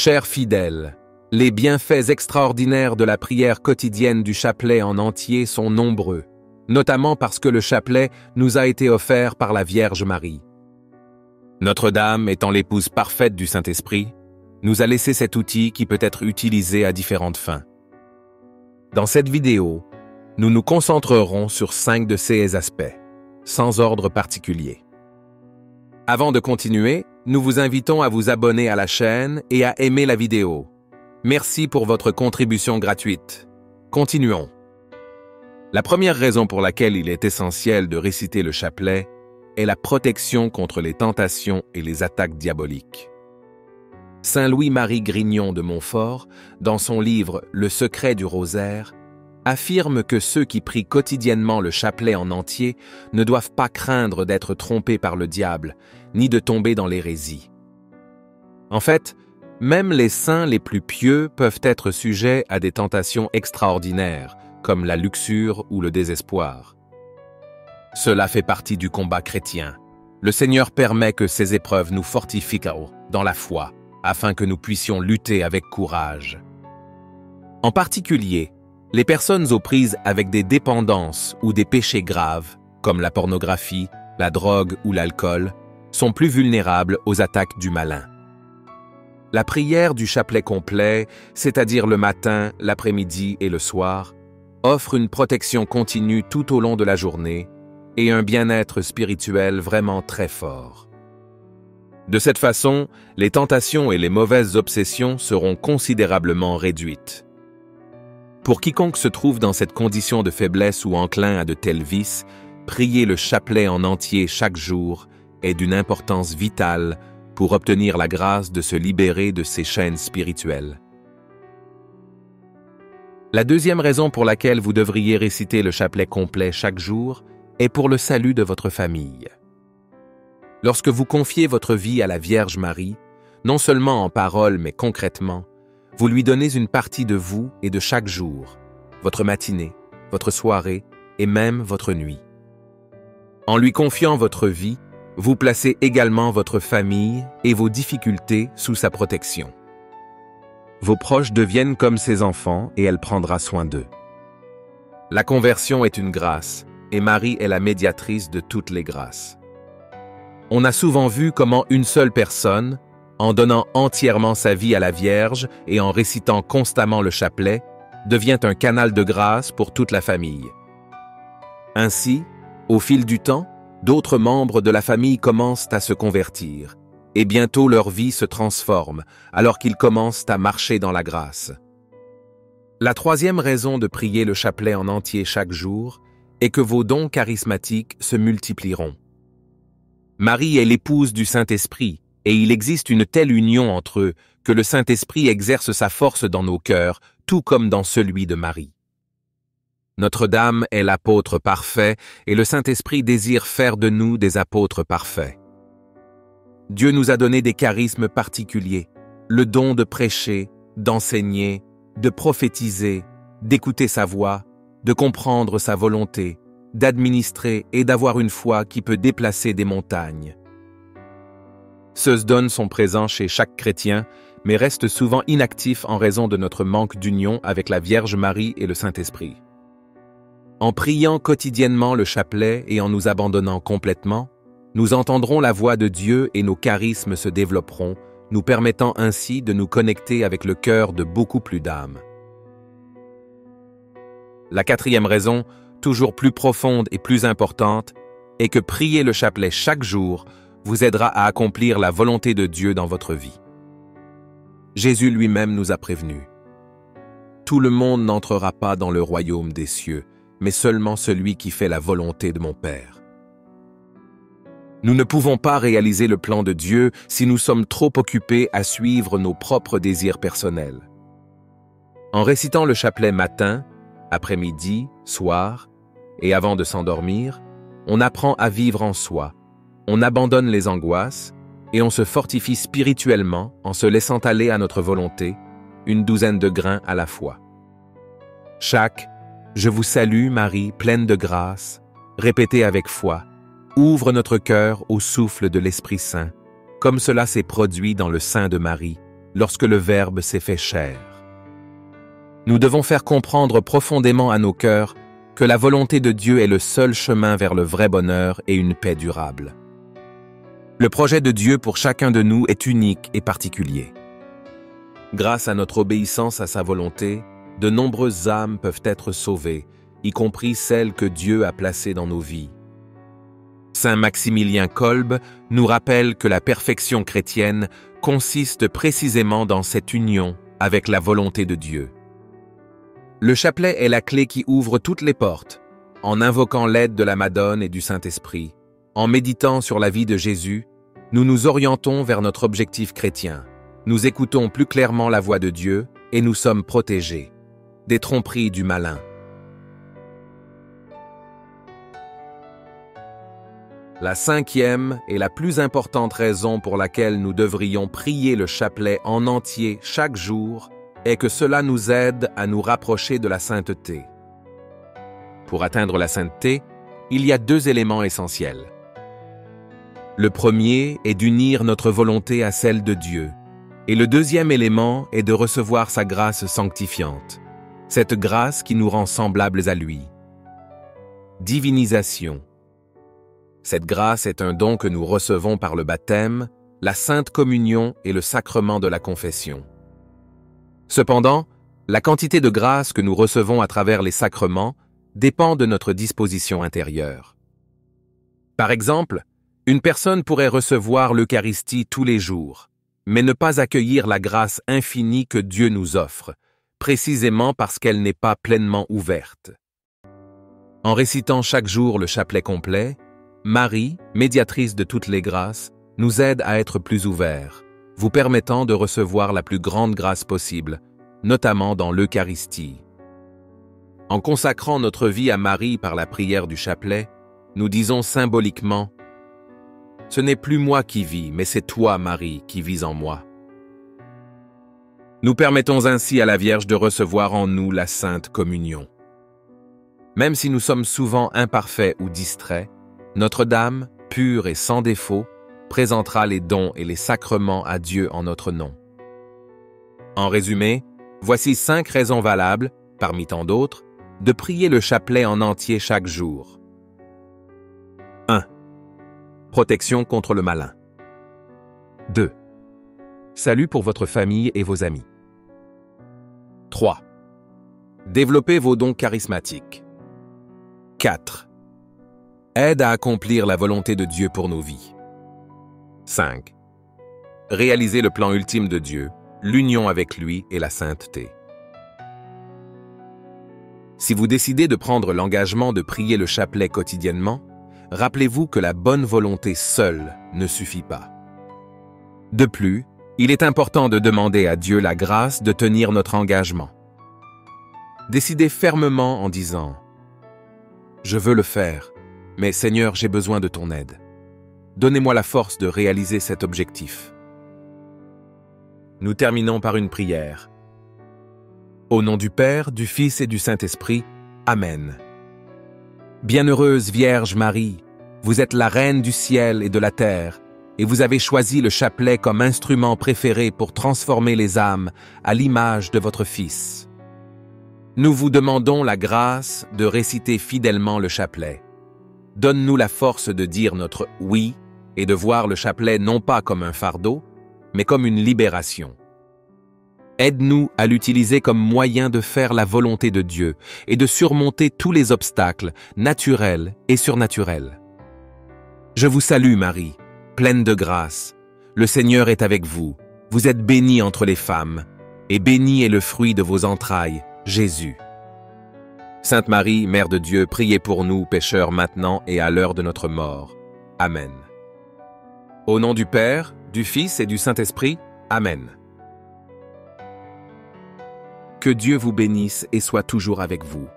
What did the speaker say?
Chers fidèles, les bienfaits extraordinaires de la prière quotidienne du chapelet en entier sont nombreux, notamment parce que le chapelet nous a été offert par la Vierge Marie. Notre-Dame, étant l'épouse parfaite du Saint-Esprit, nous a laissé cet outil qui peut être utilisé à différentes fins. Dans cette vidéo, nous nous concentrerons sur 5 de ces aspects, sans ordre particulier. Avant de continuer, nous vous invitons à vous abonner à la chaîne et à aimer la vidéo. Merci pour votre contribution gratuite. Continuons. La première raison pour laquelle il est essentiel de réciter le chapelet est la protection contre les tentations et les attaques diaboliques. Saint Louis-Marie Grignon de Montfort, dans son livre « Le secret du rosaire », affirme que ceux qui prient quotidiennement le chapelet en entier ne doivent pas craindre d'être trompés par le diable, ni de tomber dans l'hérésie. En fait, même les saints les plus pieux peuvent être sujets à des tentations extraordinaires, comme la luxure ou le désespoir. Cela fait partie du combat chrétien. Le Seigneur permet que ces épreuves nous fortifient dans la foi, afin que nous puissions lutter avec courage. En particulier, les personnes aux prises avec des dépendances ou des péchés graves, comme la pornographie, la drogue ou l'alcool, sont plus vulnérables aux attaques du malin. La prière du chapelet complet, c'est-à-dire le matin, l'après-midi et le soir, offre une protection continue tout au long de la journée et un bien-être spirituel vraiment très fort. De cette façon, les tentations et les mauvaises obsessions seront considérablement réduites. Pour quiconque se trouve dans cette condition de faiblesse ou enclin à de tels vices, prier le chapelet en entier chaque jour est d'une importance vitale pour obtenir la grâce de se libérer de ces chaînes spirituelles. La deuxième raison pour laquelle vous devriez réciter le chapelet complet chaque jour est pour le salut de votre famille. Lorsque vous confiez votre vie à la Vierge Marie, non seulement en parole mais concrètement, vous lui donnez une partie de vous et de chaque jour, votre matinée, votre soirée et même votre nuit. En lui confiant votre vie, vous placez également votre famille et vos difficultés sous sa protection. Vos proches deviennent comme ses enfants et elle prendra soin d'eux. La conversion est une grâce et Marie est la médiatrice de toutes les grâces. On a souvent vu comment une seule personne, en donnant entièrement sa vie à la Vierge et en récitant constamment le chapelet, devient un canal de grâce pour toute la famille. Ainsi, au fil du temps, d'autres membres de la famille commencent à se convertir, et bientôt leur vie se transforme, alors qu'ils commencent à marcher dans la grâce. La troisième raison de prier le chapelet en entier chaque jour est que vos dons charismatiques se multiplieront. Marie est l'épouse du Saint-Esprit, et il existe une telle union entre eux que le Saint-Esprit exerce sa force dans nos cœurs, tout comme dans celui de Marie. Notre-Dame est l'apôtre parfait et le Saint-Esprit désire faire de nous des apôtres parfaits. Dieu nous a donné des charismes particuliers, le don de prêcher, d'enseigner, de prophétiser, d'écouter sa voix, de comprendre sa volonté, d'administrer et d'avoir une foi qui peut déplacer des montagnes. Ces dons sont présents chez chaque chrétien, mais restent souvent inactifs en raison de notre manque d'union avec la Vierge Marie et le Saint-Esprit. En priant quotidiennement le chapelet et en nous abandonnant complètement, nous entendrons la voix de Dieu et nos charismes se développeront, nous permettant ainsi de nous connecter avec le cœur de beaucoup plus d'âmes. La quatrième raison, toujours plus profonde et plus importante, est que prier le chapelet chaque jour vous aidera à accomplir la volonté de Dieu dans votre vie. Jésus lui-même nous a prévenus. Tout le monde n'entrera pas dans le royaume des cieux, mais seulement celui qui fait la volonté de mon Père. Nous ne pouvons pas réaliser le plan de Dieu si nous sommes trop occupés à suivre nos propres désirs personnels. En récitant le chapelet matin, après-midi, soir et avant de s'endormir, on apprend à vivre en soi, on abandonne les angoisses et on se fortifie spirituellement en se laissant aller à notre volonté, une douzaine de grains à la fois. Chaque « Je vous salue Marie, pleine de grâce » répété avec foi, ouvre notre cœur au souffle de l'Esprit Saint, comme cela s'est produit dans le sein de Marie, lorsque le Verbe s'est fait chair. Nous devons faire comprendre profondément à nos cœurs que la volonté de Dieu est le seul chemin vers le vrai bonheur et une paix durable. Le projet de Dieu pour chacun de nous est unique et particulier. Grâce à notre obéissance à sa volonté, de nombreuses âmes peuvent être sauvées, y compris celles que Dieu a placées dans nos vies. Saint Maximilien Kolbe nous rappelle que la perfection chrétienne consiste précisément dans cette union avec la volonté de Dieu. Le chapelet est la clé qui ouvre toutes les portes. En invoquant l'aide de la Madone et du Saint-Esprit, en méditant sur la vie de Jésus, nous nous orientons vers notre objectif chrétien. Nous écoutons plus clairement la voix de Dieu et nous sommes protégés des tromperies du malin. La cinquième et la plus importante raison pour laquelle nous devrions prier le chapelet en entier chaque jour est que cela nous aide à nous rapprocher de la sainteté. Pour atteindre la sainteté, il y a deux éléments essentiels. Le premier est d'unir notre volonté à celle de Dieu, et le deuxième élément est de recevoir sa grâce sanctifiante, cette grâce qui nous rend semblables à lui. Divinisation. Cette grâce est un don que nous recevons par le baptême, la sainte communion et le sacrement de la confession. Cependant, la quantité de grâce que nous recevons à travers les sacrements dépend de notre disposition intérieure. Par exemple, une personne pourrait recevoir l'Eucharistie tous les jours, mais ne pas accueillir la grâce infinie que Dieu nous offre, précisément parce qu'elle n'est pas pleinement ouverte. En récitant chaque jour le chapelet complet, Marie, médiatrice de toutes les grâces, nous aide à être plus ouverts, vous permettant de recevoir la plus grande grâce possible, notamment dans l'Eucharistie. En consacrant notre vie à Marie par la prière du chapelet, nous disons symboliquement « Ce n'est plus moi qui vis, mais c'est toi, Marie, qui vis en moi. » Nous permettons ainsi à la Vierge de recevoir en nous la Sainte Communion. Même si nous sommes souvent imparfaits ou distraits, Notre-Dame, pure et sans défaut, présentera les dons et les sacrements à Dieu en notre nom. En résumé, voici 5 raisons valables, parmi tant d'autres, de prier le chapelet en entier chaque jour. 1. Protection contre le malin. 2. Salut pour votre famille et vos amis. 3. Développez vos dons charismatiques. 4. Aide à accomplir la volonté de Dieu pour nos vies. 5. Réaliser le plan ultime de Dieu, l'union avec lui et la sainteté. Si vous décidez de prendre l'engagement de prier le chapelet quotidiennement, rappelez-vous que la bonne volonté seule ne suffit pas. De plus, il est important de demander à Dieu la grâce de tenir notre engagement. Décidez fermement en disant « Je veux le faire, mais Seigneur, j'ai besoin de ton aide. Donnez-moi la force de réaliser cet objectif. » Nous terminons par une prière. Au nom du Père, du Fils et du Saint-Esprit, Amen. Bienheureuse Vierge Marie, vous êtes la Reine du ciel et de la terre, et vous avez choisi le chapelet comme instrument préféré pour transformer les âmes à l'image de votre Fils. Nous vous demandons la grâce de réciter fidèlement le chapelet. Donne-nous la force de dire notre « oui » et de voir le chapelet non pas comme un fardeau, mais comme une libération. Aide-nous à l'utiliser comme moyen de faire la volonté de Dieu et de surmonter tous les obstacles, naturels et surnaturels. Je vous salue Marie, pleine de grâce. Le Seigneur est avec vous. Vous êtes bénie entre les femmes, et béni est le fruit de vos entrailles, Jésus. Sainte Marie, Mère de Dieu, priez pour nous, pécheurs, maintenant et à l'heure de notre mort. Amen. Au nom du Père, du Fils et du Saint-Esprit, Amen. Que Dieu vous bénisse et soit toujours avec vous.